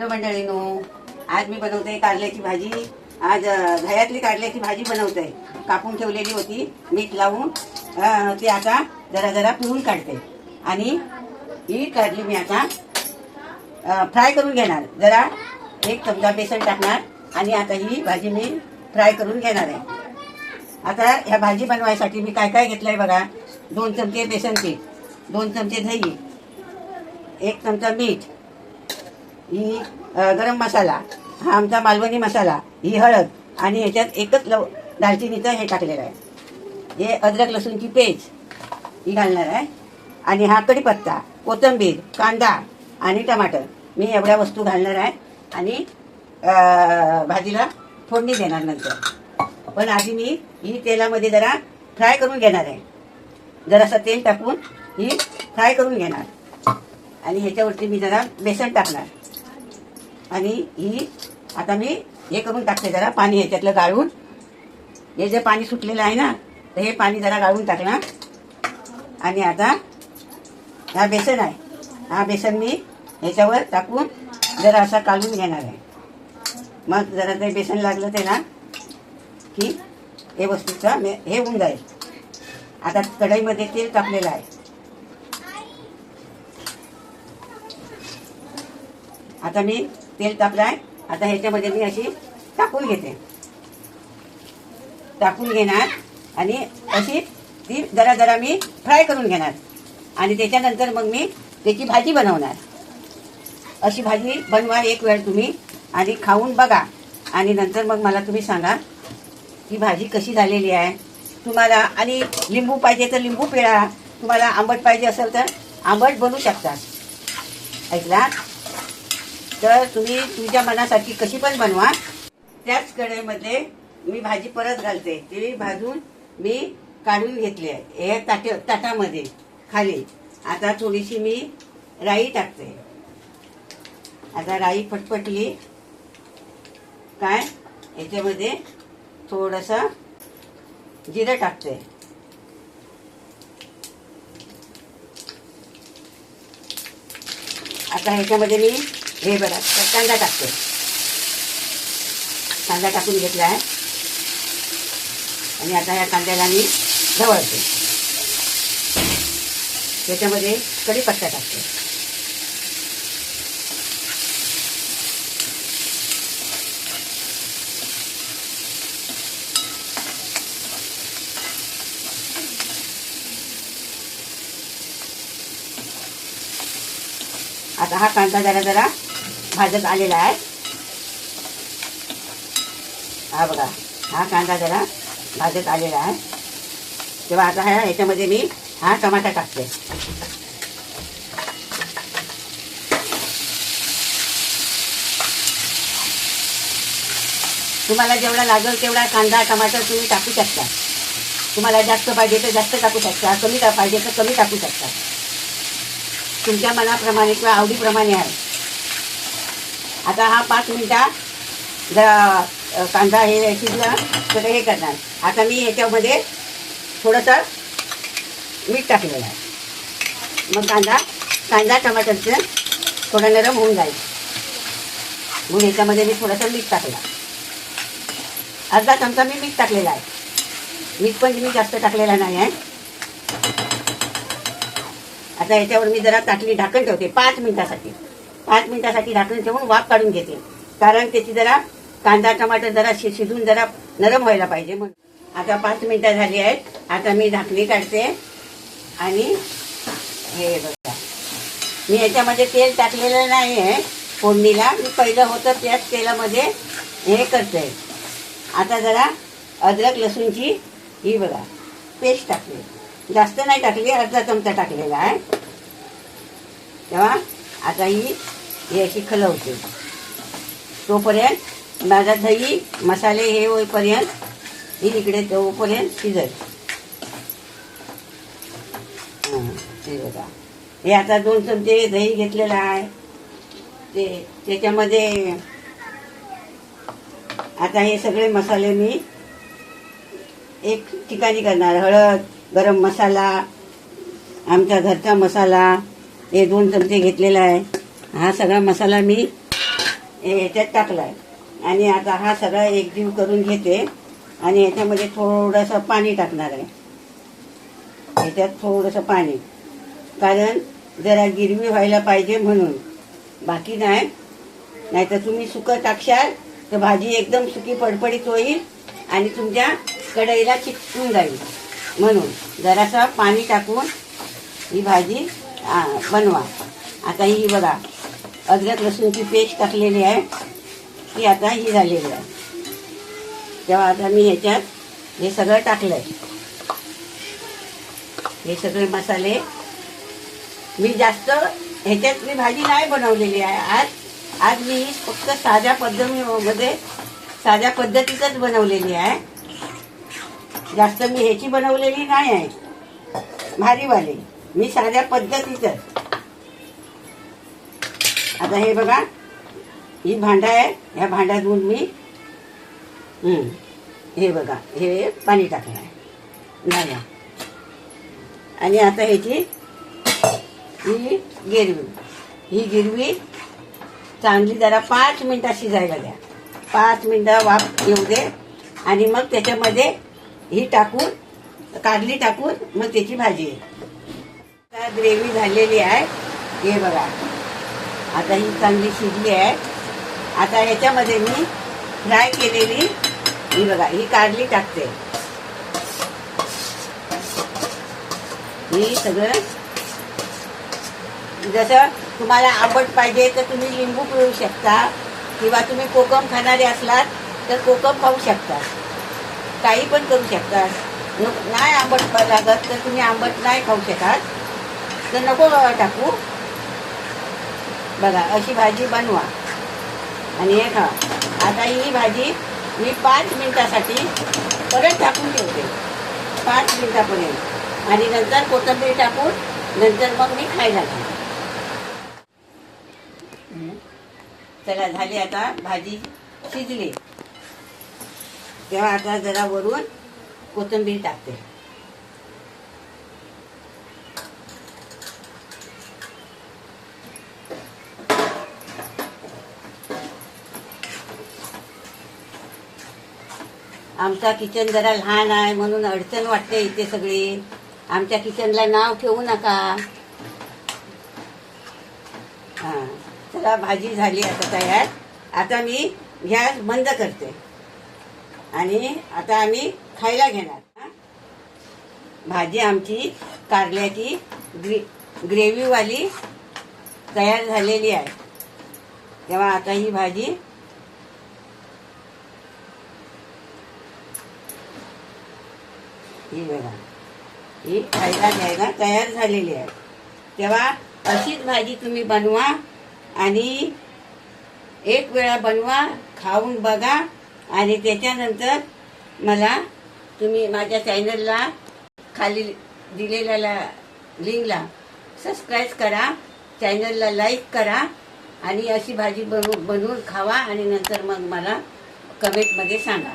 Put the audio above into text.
Hello मंडळींनो, आज मी बनवते कारल्याची भाजी। आज दह्यातली कारल्याची भाजी बनवते। कापून ठेवलेली होती मीठ लावून, ती आता जरा जरा पिळून काढते आणि ही कारली मी आता फ्राय करून घेणार। जरा एक चमचा बेसन टाकणार आणि आता ही भाजी मी फ्राय करून घेणार आहे। आता ह्या भाजी बनवायसाठी मी काय काय घेतलंय बघा। 2 चमचे बेसन पीठ, 2 चमचे दही, 1 चमचा मीठ, ही गरम मसाला, हा आमचा मालवणी मसाला, ही हळद आणि ह्याच्यात एकच दालचिनीचं हे टाकलेलं आहे। हे अद्रक लसूणची पेस्ट ही घालणार आहे आणि हा कढीपत्ता, कोथिंबीर, कांदा आणि टमाटर मी एवढ्या वस्तू घालणार आहे आणि भाजीला फोडणी देणार नंतर। पण आधी मी ही तेलामध्ये जरा फ्राय करून घेणार आहे। जरासं तेल टाकून ही फ्राय करून घेणार आणि ह्याच्यावरती मी जरा बेसन टाकणार आणि ही आता मी हे करून टाकते, जरा पाणी ह्याच्यातलं गाळून। हे जे पाणी सुटलेलं आहे ना, तर हे पाणी जरा गाळून टाकणार आणि आता हा बेसन आहे, हा बेसन मी ह्याच्यावर टाकून जरा असा काढून घेणार आहे। मग जरा ते बेसन लागलं त्याला की हे वस्तूचा हे होऊन जाईल। आता कढईमध्ये तेल टाकलेलं आहे। आता मी तेल टाकलंय, आता ह्याच्यामध्ये मी अशी टाकून घेते, टाकून घेणार आणि अशी ती जरा जरा मी फ्राय करून घेणार आणि त्याच्यानंतर मग मी त्याची भाजी बनवणार। अशी भाजी बनवा एक वेळ तुम्ही आणि खाऊन बघा आणि नंतर मग मला तुम्ही सांगा की भाजी कशी झालेली आहे तुम्हाला। आणि लिंबू पाहिजे तर लिंबू पिळा, तुम्हाला आंबट पाहिजे असेल तर आंबट बनवू शकता। ऐकला तर तुम्ही तुमच्या मनासारखी कशी पण बनवा। त्याच कढईमध्ये मी भाजी परत घालते, ती भाजून मी काढून घेतली आहे हे ताटामध्ये खाली। आता थोडीशी मी राई टाकते। आता राई फटफटली काय याच्यामध्ये थोडंसं जिरं टाकते। आता ह्याच्यामध्ये मी हे बघा कांदा टाकते, कांदा टाकून घेतला आहे आणि आता ह्या कांद्याला मी ढवळते। त्याच्यामध्ये कढीपत्ता टाकते, आता हा कांदा जरा जरा भाजत आलेला आहे। हा बघा हा कांदा जरा भाजत आलेला आहे, तेव्हा आता ह्याच्यामध्ये मी हा टमाटा टाकते। तुम्हाला जेवढा लागेल तेवढा कांदा टमाटर तुम्ही टाकू शकता। तुम्हाला जास्त पाहिजे तर जास्त टाकू शकता, कमी पाहिजे तर कमी टाकू शकता, तुमच्या मनाप्रमाणे किंवा आवडीप्रमाणे आहे। आता हा 5 मिनिटा जरा कांदा हे शिजला तर हे करणार। आता मी याच्यामध्ये थोडंसं मीठ टाकलेलं आहे, मग कांदा टमाटरचं थोडं नरम होऊन जाईल म्हणून याच्यामध्ये मी थोडंसं मीठ टाकलं। अर्धा चमचा मी मीठ टाकलेला आहे, मीठ पण मी जास्त टाकलेला नाही आहे। आता याच्यावर मी जरा ताटली ढाकण ठेवते 5 मिनिटासाठी ढाकण ठेवून वाफ काढून घेते, कारण त्याची जरा कांदा टमाटर जरा शिजून जरा नरम व्हायला पाहिजे म्हणून। आता 5 मिनिटं झाली आहेत, आता मी ढाकणी काढते आणि हे बघा मी याच्यामध्ये तेल टाकलेलं नाही आहे फोडणीला, मी पहिलं होतं त्याच तेलामध्ये हे करते। आता जरा अद्रक लसूणची ही बघा पेस्ट टाकली, जास्त नाही टाकली, अर्धा चमचा टाकलेला आहे। तेव्हा आता ही अशी खलवते, तोपर्यंत माझा दही मसाले हे होईपर्यंत ही इकडे तोपर्यंत शिजेल। हे बघा हे आता 2 चमचे दही घेतलेलं आहे, ते त्याच्यामध्ये आता हे सगळे मसाले मी एक ठिकाणी करणार। हळद, गरम मसाला, आमचा घरचा मसाला हे 2 चमचे घेतलेला आहे। हा सगळा मसाला मी ह्याच्यात टाकलाय आणि आता हा सगळा एकजीव करून घेते आणि ह्याच्यामध्ये थोडंसं पाणी टाकणार आहे. ह्याच्यात थोडंसं पाणी, कारण जरा गिरवी व्हायला पाहिजे म्हणून, बाकी नाही. नाहीतर तुम्ही सुकं टाकशाल तर भाजी एकदम सुकी पडपडीत होईल आणि तुमच्या कढईला चिकटून जाईल. म्हणून जरासं पाणी टाकून ही भाजी बनवा. आता ही बघा अद्रक लसूणची पेस्ट टाकलेली आहे, ती आता ही झालेली आहे. तेव्हा आता मी ह्याच्यात हे सगळं टाकलं आहे. हे सगळे मसाले मी जास्त ह्याच्यातली भाजी नाही बनवलेली आहे. आज मी फक्त साध्या पद्धतीतच बनवलेली आहे. जास्त मी ह्याची बनवलेली नाही आहे भारीवाली, मी साध्या पद्धतीतच. आता हे बघा, ही भांडा आहे, ह्या भांड्यातून मी हे बघा हे पाणी टाकलं आहे झालं. आणि आता ह्याची ही गिरवी चांगली जरा 5 मिनिटं शिजायला द्या. 5 मिनिटं वाफ येऊ दे आणि मग त्याच्यामध्ये ही कारली टाकून मग त्याची भाजी आहे. ग्रेव्ही झालेली आहे, हे बघा. आता ही चांगली शिजली आहे. आता ह्याच्यामध्ये मी फ्राय केलेली ही बघा ही कारली टाकते. ही सगळं जसं तुम्हाला आंबट पाहिजे तर तुम्ही लिंबू पिळू शकता, किंवा तुम्ही कोकम खाणारे असलात तर कोकम खाऊ शकता, काही पण करू शकता. नाही आंबट लागत तर तुम्ही आंबट नाही खाऊ शकत तर नको टाकू. बघा अशी भाजी बनवा आणि हे खा. आता ही भाजी मी 5 मिनिटासाठी परत टाकून ठेवते, 5 मिनिटापर्यंत, आणि नंतर कोथिंबीर टाकून नंतर मग मी खायला घालते. चला झाली आता भाजी शिजली. तेव्हा आता जरा वरून कोथिंबीर टाकते. आमचा किचन जरा लहान आहे म्हणून अडचण वाटते इथे सगळी. आमच्या किचनला नाव ठेवू नका. हां चला भाजी झाली आता तयार. आता मी गॅस बंद करते आणि आता आम्ही खायला घेणार. भाजी आमची कारल्याची ग्रेव्हीवाली तयार झालेली आहे. तेव्हा आता ही भाजी ही बघा ही खायला घ्यायला तयार झालेली आहे. तेव्हा अशीच भाजी तुम्ही बनवा आणि एक वेळा बनवा, खाऊन बघा आणि त्याच्यानंतर मला तुम्ही माझ्या चॅनलला खाली दिलेल्या लिंकला सबस्क्राईब करा, चॅनलला लाईक करा आणि अशी भाजी बनवून खावा आणि नंतर मग मला कमेंटमध्ये सांगा.